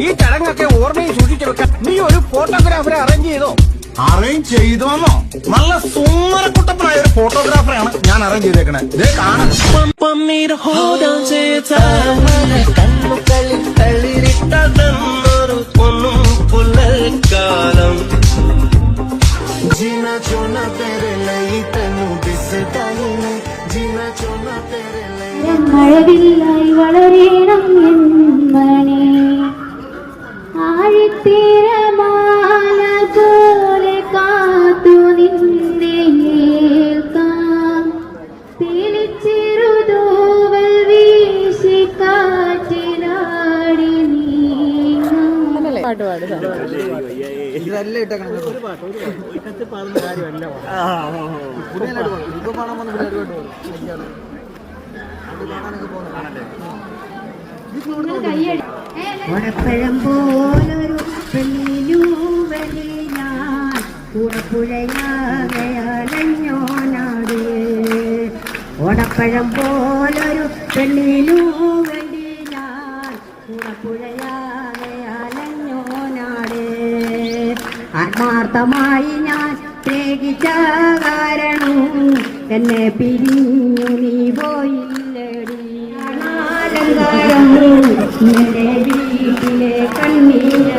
ഈ ചടങ്ങൊക്കെ ഓർമ്മയിൽ സൂക്ഷിച്ചു വെക്കാൻ നീ ഒരു ഫോട്ടോഗ്രാഫറെ അറേഞ്ച് ചെയ്തോ? അറേഞ്ച് ചെയ്തോന്നോ? നല്ല സുന്ദരക്കുട്ടപ്പനായ ഒരു ഫോട്ടോഗ്രാഫറെയാണ് ഞാൻ അറേഞ്ച് ചെയ്തേക്കണേ. ഇതേ കാണാം. മഴവില്ലായി വളരണം മണി ആഴിത്തീരമാല പോലെ കാത്തു നിന്നെ ഏൽക്കാം പിലിച്ചിറുതൂവൽ വീശി കാറ്റിലാടി നീങ്ങാം. ഓടപ്പഴം പോലൊരു പെണ്ണിനൂവലി ഞാൻ കൂടപ്പുഴയാകയാലഞ്ഞോനാട്. ഓടപ്പഴം പോലൊരു പെണ്ണിനൂവലി ഞാൻ കൂടപ്പുഴയാകയാലഞ്ഞോനാട്. ആത്മാർത്ഥമായി ഞാൻ പ്രേകിച്ച കാരണം എന്നെ പിരിഞ്ഞു നീ പോയില്ലടി. എന്റെ വീട്ടിലെ കണ്ണീര